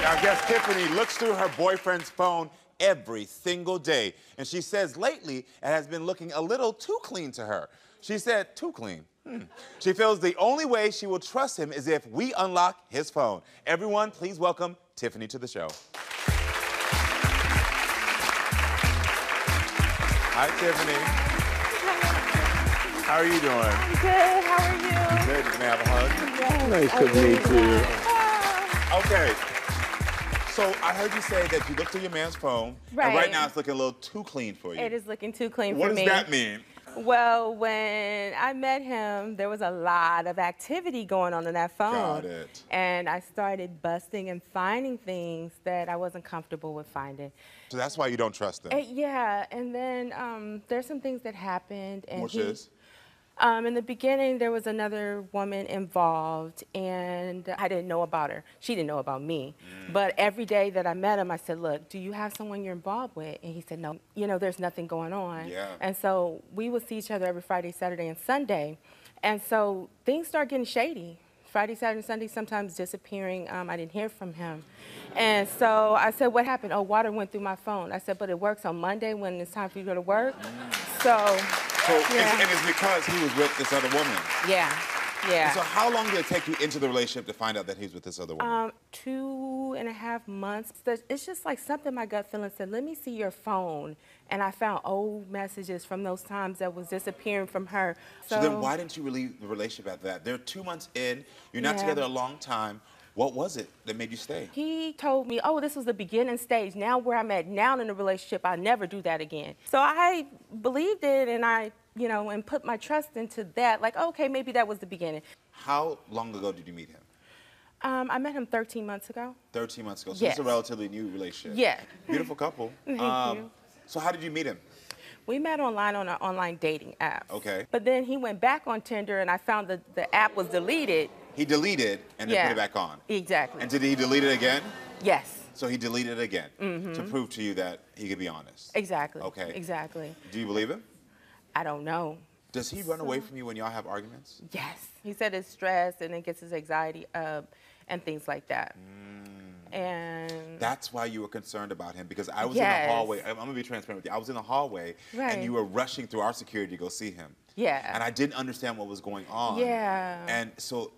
Our guest Tiffany looks through her boyfriend's phone every single day. And she says lately it has been looking a little too clean to her. She said, too clean. She feels the only way she will trust him is if we unlock his phone. Everyone, please welcome Tiffany to the show. Hi, Tiffany. How are you doing? I'm good. How are you? Good. May I have a hug? Yes. Nice to meet you. Okay. So I heard you say that you looked through your man's phone, Right. and right now it's looking a little too clean for you. It is looking too clean What for me. does that mean? Well, when I met him, there was a lot of activity going on that phone. Got it. And I started busting and finding things that I wasn't comfortable with finding. So that's why you don't trust him. Yeah, and then there's some things that happened. And Which is? in the beginning, there was another woman involved, and I didn't know about her. She didn't know about me. But every day that I met him, I said, look, do you have someone you're involved with? And he said, no, you know, there's nothing going on. Yeah. And so we would see each other every Friday, Saturday, and Sunday. And so things start getting shady. Friday, Saturday, and Sunday, sometimes disappearing. I didn't hear from him. And so I said, what happened? Oh, water went through my phone. I said, but it works on Monday when it's time for you to go to work. And it's because he was with this other woman. Yeah, yeah. And so how long did it take you into the relationship to find out that he was with this other woman? 2.5 months. It's just like something my gut feeling said, let me see your phone. And I found old messages from those times that was disappearing from her. So then why didn't you leave the relationship after that? They're 2 months in, you're not together a long time. What was it that made you stay? He told me, oh, this was the beginning stage. Now where I'm at now in the relationship, I'll never do that again. So I believed it, and I, you know, and put my trust into that. Like, okay, maybe that was the beginning. How long ago did you meet him? I met him 13 months ago. 13 months ago. So Yes. it's a relatively new relationship. Yeah. Beautiful couple. Thank you. So how did you meet him? We met online on an online dating app. Okay. But then he went back on Tinder, and I found that the app was deleted. He deleted and then put it back on. Exactly. And did he delete it again? Yes. So he deleted it again to prove to you that he could be honest. Exactly. Okay. Exactly. Do you believe him? I don't know. Does he run away from you when y'all have arguments? Yes. He said it's stress and it gets his anxiety up and things like that. And that's why you were concerned about him, because I was in the hallway. I'm gonna be transparent with you. I was in the hallway and you were rushing through our security to go see him. Yeah. And I didn't understand what was going on. Yeah.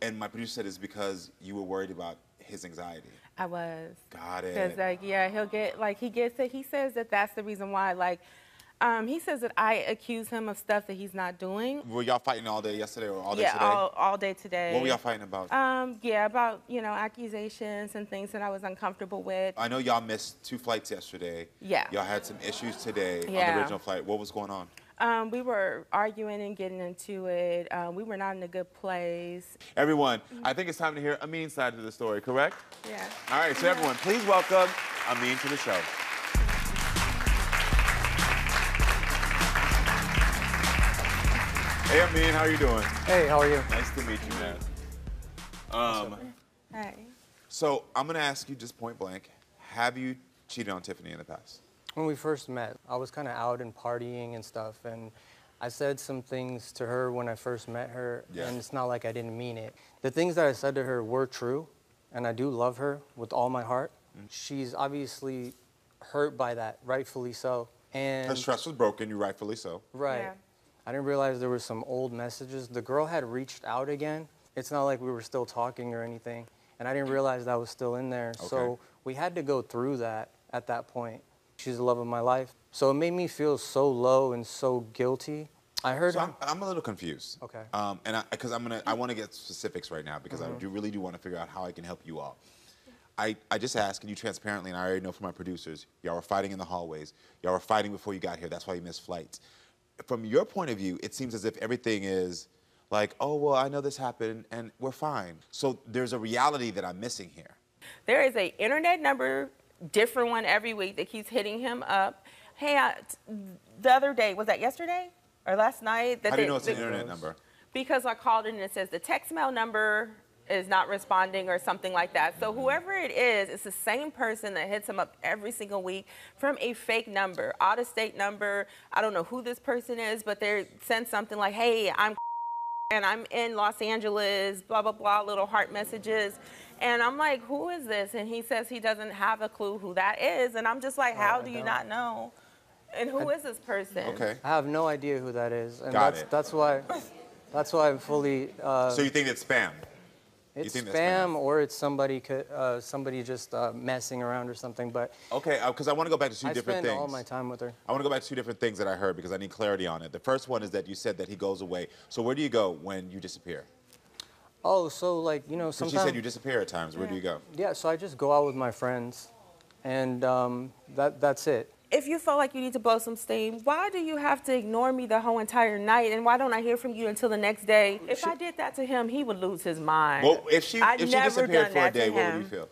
And my producer said it's because you were worried about his anxiety. I was. Got it. Because like, yeah, he'll get, like, he gets it. He says that that's the reason why, like, he says that I accuse him of stuff that he's not doing. Were y'all fighting all day yesterday or all day today? Yeah, all day today. What were y'all fighting about? Yeah, about, you know, accusations and things that I was uncomfortable with. I know y'all missed 2 flights yesterday. Yeah. Y'all had some issues today on the original flight. What was going on? We were arguing and getting into it. We were not in a good place. Everyone, I think it's time to hear Amine's side of the story, correct? Yeah. All right, so everyone, please welcome Amine to the show. Hey, Amine, how are you doing? Hey, how are you? Nice to meet you, man. Hey. So I'm gonna ask you just point blank, have you cheated on Tiffany in the past? When we first met, I was kind of out and partying and stuff, and I said some things to her when I first met her, and it's not like I didn't mean it. The things that I said to her were true, and I do love her with all my heart. She's obviously hurt by that, rightfully so. And Her trust was broken, you rightfully so. right. Yeah. I didn't realize there were some old messages. The girl had reached out again. It's not like we were still talking or anything, and I didn't realize that was still in there. So we had to go through that at that point. She's the love of my life. So it made me feel so low and so guilty. I heard. So I'm a little confused. Okay. Because I want to get specifics right now because I really do want to figure out how I can help you all. I just asked, and you transparently, and I already know from my producers, y'all were fighting in the hallways. Y'all were fighting before you got here. That's why you missed flights. From your point of view, it seems as if everything is like, oh, well, I know this happened, and we're fine. So there's a reality that I'm missing here. There is an internet number, different one every week, that keeps hitting him up. Hey, the other day, was that yesterday or last night? How do you know it's an internet number? Because I called it and it says the text mail number is not responding or something like that. So whoever it is, it's the same person that hits him up every single week from a fake number, out-of-state number. I don't know who this person is, but they send something like, hey, I'm in Los Angeles, blah, blah, blah, little heart messages. And I'm like, who is this? And he says he doesn't have a clue who that is. And I'm just like, how do you not know? And who is this person? Okay. I have no idea who that is. And Got it. That's why I'm fully... So you think it's spam? It's spam, or it's somebody just messing around or something, but... Okay, because I want to go back to two different things. I spend all my time with her. I want to go back to two different things that I heard because I need clarity on it. The first one is that you said that he goes away. So where do you go when you disappear? Oh, so like, you know, sometimes... Because you said you disappear at times. Where do you go? Yeah, so I just go out with my friends, and that's it. If you feel like you need to blow some steam, why do you have to ignore me the whole entire night? And why don't I hear from you until the next day? If I did that to him, he would lose his mind. Well, if she disappeared for a day, what would you feel?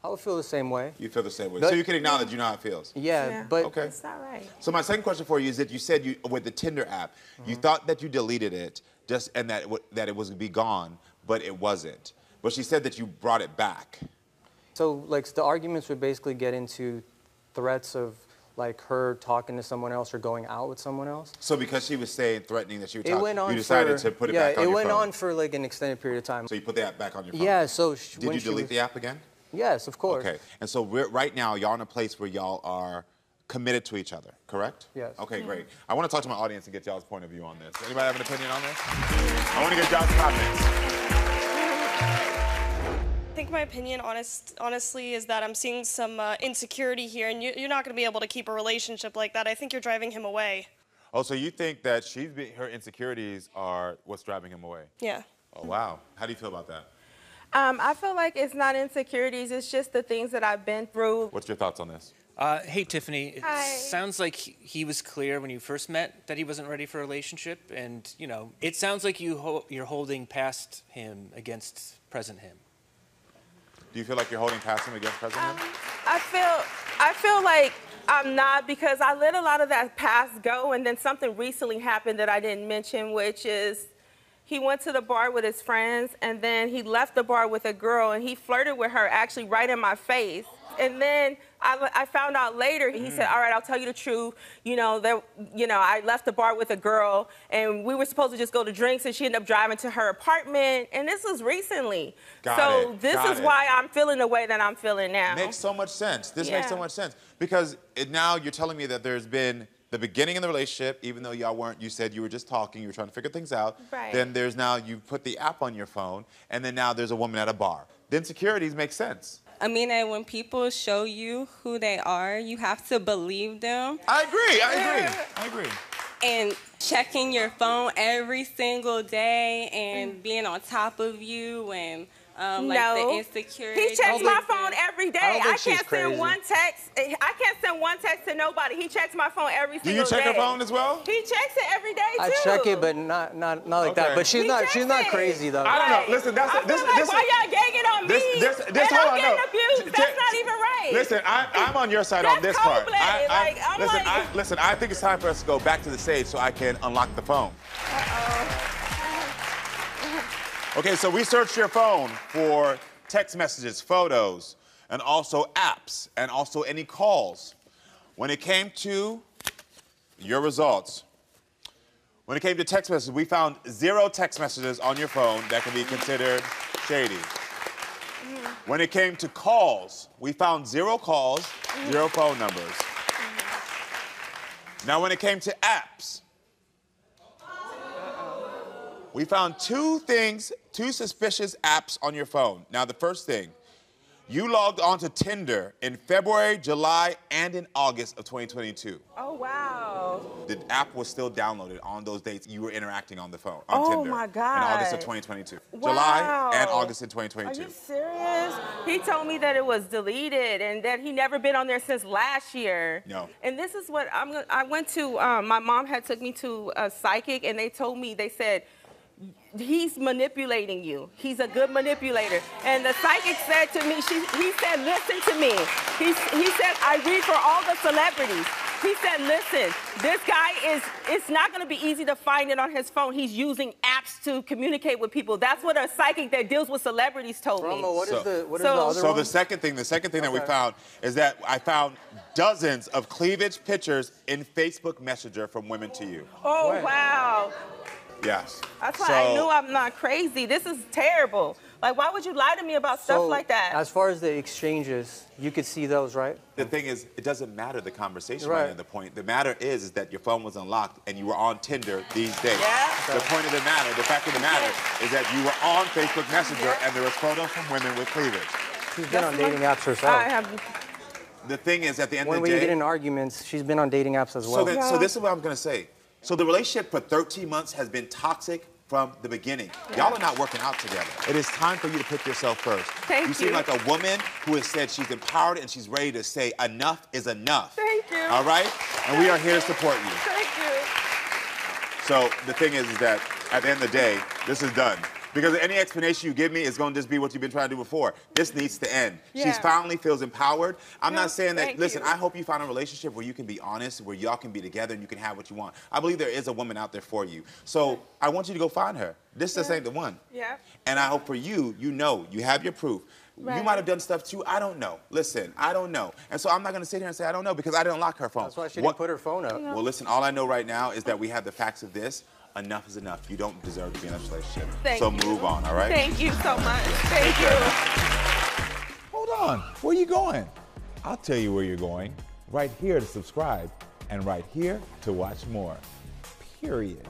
I would feel the same way. You feel the same way. So you can acknowledge you know how it feels. Yeah, but... Okay. It's not right. So my second question for you is that you said with the Tinder app, you thought that you deleted it and that it was going to be gone, but it wasn't. But she said that you brought it back. So like the arguments would basically get into threats of like her talking to someone else or going out with someone else. So because she was threatening that she would talk, you decided to put it back on your phone? Yeah, it went on for like an extended period of time. So you put the app back on your phone? Yeah, so... Did you delete the app again? Yes, of course. Okay, and so right now, y'all in a place where y'all are committed to each other, correct? Yes. Okay, great. I want to talk to my audience and get y'all's point of view on this. Anybody have an opinion on this? I want to get y'all's comments. I think my opinion, honestly, is that I'm seeing some insecurity here, and you're not going to be able to keep a relationship like that. I think you're driving him away. Oh, so you think that her insecurities are what's driving him away? Yeah. Oh, wow. How do you feel about that? I feel like it's not insecurities. It's just the things that I've been through. What's your thoughts on this? Hey, Tiffany. It sounds like he was clear when you first met that he wasn't ready for a relationship. And, you know, it sounds like you're holding past him against present him. Do you feel like you're holding past him against present him? I feel like I'm not, because I let a lot of that past go, and then something recently happened that I didn't mention, which is he went to the bar with his friends, and then he left the bar with a girl, and he flirted with her actually right in my face. And then I found out later, he said, all right, I'll tell you the truth. I left the bar with a girl, and we were supposed to just go to drinks, and she ended up driving to her apartment. And this was recently. This is why I'm feeling the way that I'm feeling now. Makes so much sense. This makes so much sense. Because now you're telling me that there's been the beginning of the relationship, even though y'all weren't, you said you were just talking, you were trying to figure things out. Right. Then there's now, you put the app on your phone, and then now there's a woman at a bar. The insecurities make sense. I mean, when people show you who they are, you have to believe them. I agree. And checking your phone every single day and being on top of you and the insecurity. He checks my phone every day. I can't send one text. I can't send one text to nobody. He checks my phone every single day. Do you check her phone as well? He checks it every day too. I check it, but not like that. But she's not crazy though. I don't know. Listen, why y'all gagging on me? I'm getting abused. That's not even right. Listen, I'm on your side on this part. Listen, I think it's time for us to go back to the stage so I can unlock the phone. Okay, so we searched your phone for text messages, photos, and also apps, and also any calls. When it came to your results, when it came to text messages, we found 0 text messages on your phone that can be considered shady. When it came to calls, we found 0 calls, 0 phone numbers. Now, when it came to apps, we found 2 suspicious apps on your phone. Now, the first thing, you logged onto Tinder in February, July, and in August of 2022. Oh, wow. The app was still downloaded on those dates you were interacting on the phone, Oh, Tinder. my God. In August of 2022. Wow. July and August of 2022. Are you serious? He told me that it was deleted and that he never been on there since last year. No. And this is what I went to, my mom had took me to a psychic, and they said, he's manipulating you. He's a good manipulator. And the psychic said to me, he said, listen to me. He said, I read for all the celebrities. He said, listen, this guy it's not going to be easy to find it on his phone. He's using apps to communicate with people. That's what a psychic that deals with celebrities told me. What is the other one? So the second thing that we found is that I found dozens of cleavage pictures in Facebook Messenger from women to you. Oh, wow. Yes. That's why I knew I'm not crazy. This is terrible. Like, why would you lie to me about stuff like that? As far as the exchanges, you could see those, right? The thing is, it doesn't matter the conversation right now, the point. The matter is that your phone was unlocked and you were on Tinder these days. Yeah. The point of the matter, the fact of the matter is that you were on Facebook Messenger and there was photos from women with cleavage. She's been on dating apps herself. I have. The thing is, at the end of When the we day... get in arguments, she's been on dating apps as well. So this is what I'm going to say. So the relationship for 13 months has been toxic from the beginning. Y'all are not working out together. It is time for you to put yourself first. Thank you. You seem like a woman who has said she's empowered and she's ready to say enough is enough. Thank you. All right? And we are here to support you. Thank you. So the thing is that at the end of the day, this is done. Because any explanation you give me is going to just be what you've been trying to do before. This needs to end. Yeah. She's finally feels empowered. I'm not saying that, thank listen, you. I hope you find a relationship where you can be honest, where y'all can be together and you can have what you want. I believe there is a woman out there for you. So I want you to go find her. This just ain't the one. Yeah. And I hope for you, you know, you have your proof. Right. You might have done stuff too, I don't know. Listen, I don't know. And so I'm not going to sit here and say I don't know because I didn't lock her phone. That's why she didn't put her phone up. Well, listen, all I know right now is that we have the facts of this. Enough is enough. You don't deserve to be in this relationship. Thank so you. move on, all right? Thank you so much. Thank you. Hold on. Where you going? I'll tell you where you're going. Right here to subscribe and right here to watch more. Period.